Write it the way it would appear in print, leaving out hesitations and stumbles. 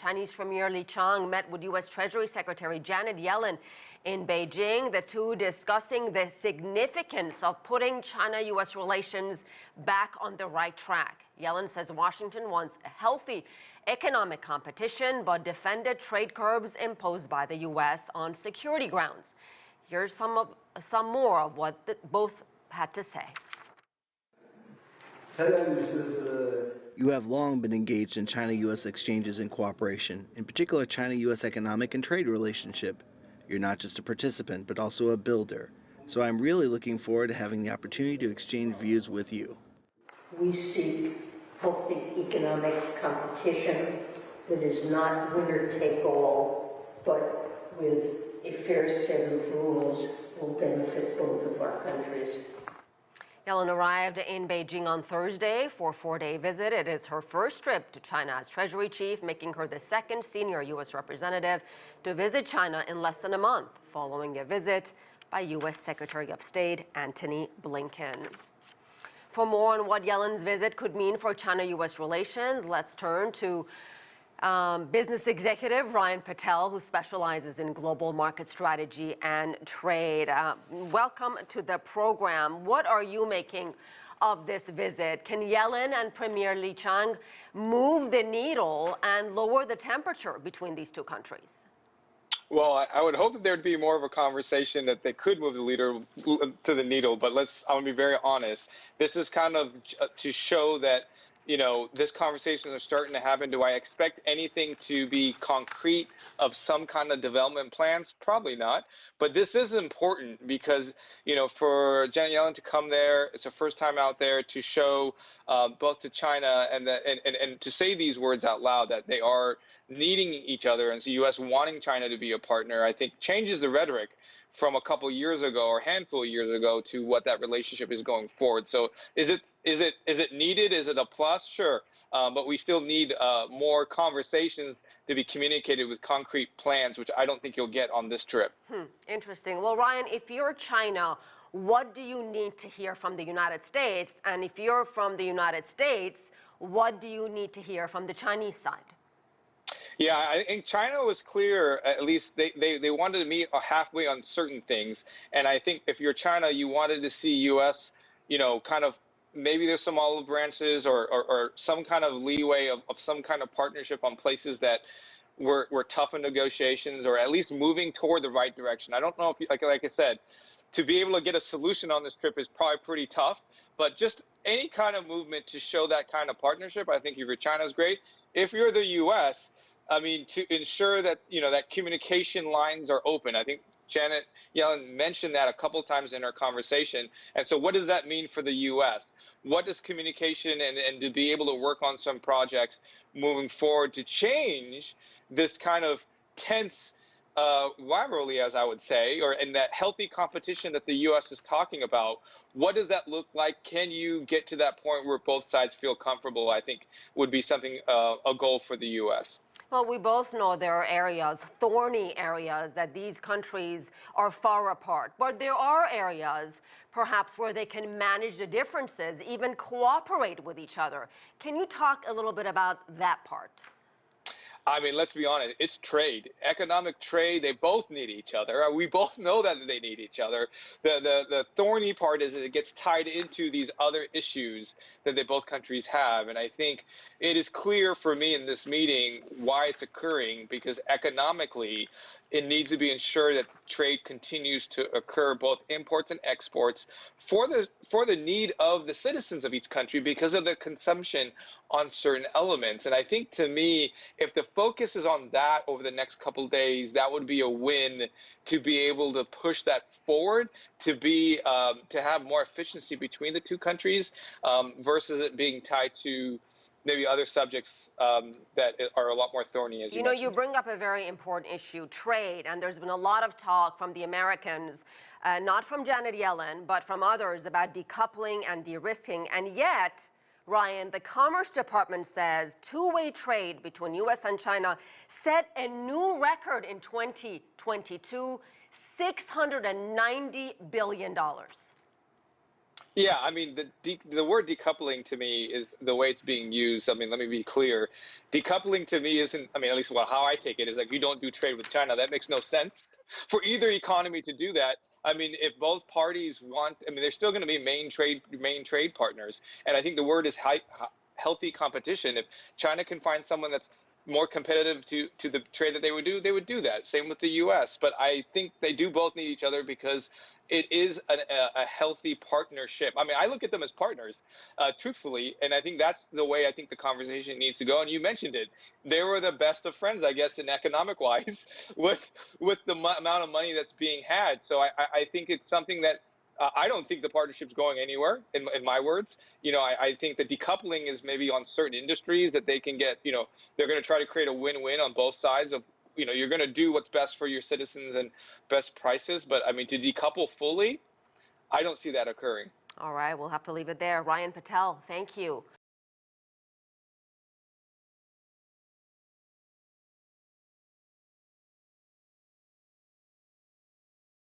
Chinese Premier Li Qiang met with U.S. Treasury Secretary Janet Yellen in Beijing, the two discussing the significance of putting China-U.S. relations back on the right track. Yellen says Washington wants a healthy economic competition, but defended trade curbs imposed by the U.S. on security grounds. Here's some more of what both had to say. You have long been engaged in China-U.S. exchanges and cooperation, in particular China-U.S. economic and trade relationship. You're not just a participant, but also a builder. So I'm really looking forward to having the opportunity to exchange views with you. We seek healthy economic competition that is not winner-take-all, but with a fair set of rules that will benefit both of our countries. Yellen arrived in Beijing on Thursday for a 4-day visit. It is her first trip to China as Treasury Chief, making her the second senior U.S. representative to visit China in less than a month, following a visit by U.S. Secretary of State Antony Blinken. For more on what Yellen's visit could mean for China-U.S. relations, let's turn to business executive Ryan Patel, who specializes in global market strategy and trade. Welcome to the program. What are you making of this visit? Can Yellen and Premier Li Qiang move the needle and lower the temperature between these two countries? Well, I would hope that there'd be more of a conversation that they could move the leader to the needle. But I want to be very honest. This is kind of to show that, you know, this conversation is starting to happen. Do I expect anything to be concrete of some kind of development plans? Probably not. But this is important because, you know, for Janet Yellen to come there, it's her first time out there, to show both to China and to say these words out loud, that they are needing each other, and the U.S. wanting China to be a partner, I think changes the rhetoric from a couple years ago or a handful of years ago to what that relationship is going forward. So is it needed? Is it a plus? Sure. But we still need more conversations to be communicated with concrete plans, which I don't think you'll get on this trip. Interesting. Well, Ryan, if you're China, what do you need to hear from the United States? And if you're from the United States, what do you need to hear from the Chinese side? Yeah, I think China was clear. At least they wanted to meet halfway on certain things. And I think if you're China, you wanted to see U.S., you know, kind of maybe there's some olive branches or some kind of leeway of some kind of partnership on places that were tough in negotiations, or at least moving toward the right direction. I don't know if, like I said, to be able to get a solution on this trip is probably pretty tough, but just any kind of movement to show that kind of partnership, I think if you're China is great. If you're the U.S., I mean, to ensure that, you know, that communication lines are open. I think Janet Yellen mentioned that a couple times in her conversation. And so what does that mean for the U.S.? What does communication and to be able to work on some projects moving forward to change this kind of tense rivalry, as I would say, or in that healthy competition that the U.S. is talking about? What does that look like? Can you get to that point where both sides feel comfortable? I think would be something, a goal for the U.S. Well, we both know there are areas, thorny areas, that these countries are far apart. But there are areas, perhaps, where they can manage the differences, even cooperate with each other. Can you talk a little bit about that part? I mean, let's be honest, it's trade, economic trade. They both need each other. We both know that they need each other. The thorny part is that it gets tied into these other issues that both countries have. And I think it is clear for me in this meeting why it's occurring, because economically, it needs to be ensured that trade continues to occur, both imports and exports, for the need of the citizens of each country because of the consumption on certain elements. And I think, to me, if the focus is on that over the next couple of days, that would be a win to be able to push that forward, to have more efficiency between the two countries, versus it being tied to maybe other subjects that are a lot more thorny, as you mentioned. You bring up a very important issue, trade, and there's been a lot of talk from the Americans, not from Janet Yellen, but from others, about decoupling and de-risking. And yet, Ryan, the Commerce Department says two-way trade between U.S. and China set a new record in 2022, $690 billion. Yeah, I mean the word decoupling to me is the way it's being used. I mean, let me be clear. Decoupling to me isn't. I mean, at least how I take it is like you don't do trade with China. That makes no sense for either economy to do that. I mean, if both parties want, I mean, they're still going to be main trade partners, and I think the word is healthy competition. If China can find someone that's more competitive to the trade that they would do that. Same with the U.S. But I think they do both need each other because it is a healthy partnership. I mean, I look at them as partners, truthfully, and I think that's the way I think the conversation needs to go. And you mentioned it; they were the best of friends, I guess, in economic wise, with the amount of money that's being had. So I think it's something that I don't think the partnership's going anywhere. In my words, I think the decoupling is maybe on certain industries that they can get. They're going to try to create a win-win on both sides of. You're going to do what's best for your citizens and best prices, but I mean to decouple fully, I don't see that occurring. All right, we'll have to leave it there. Ryan Patel, thank you.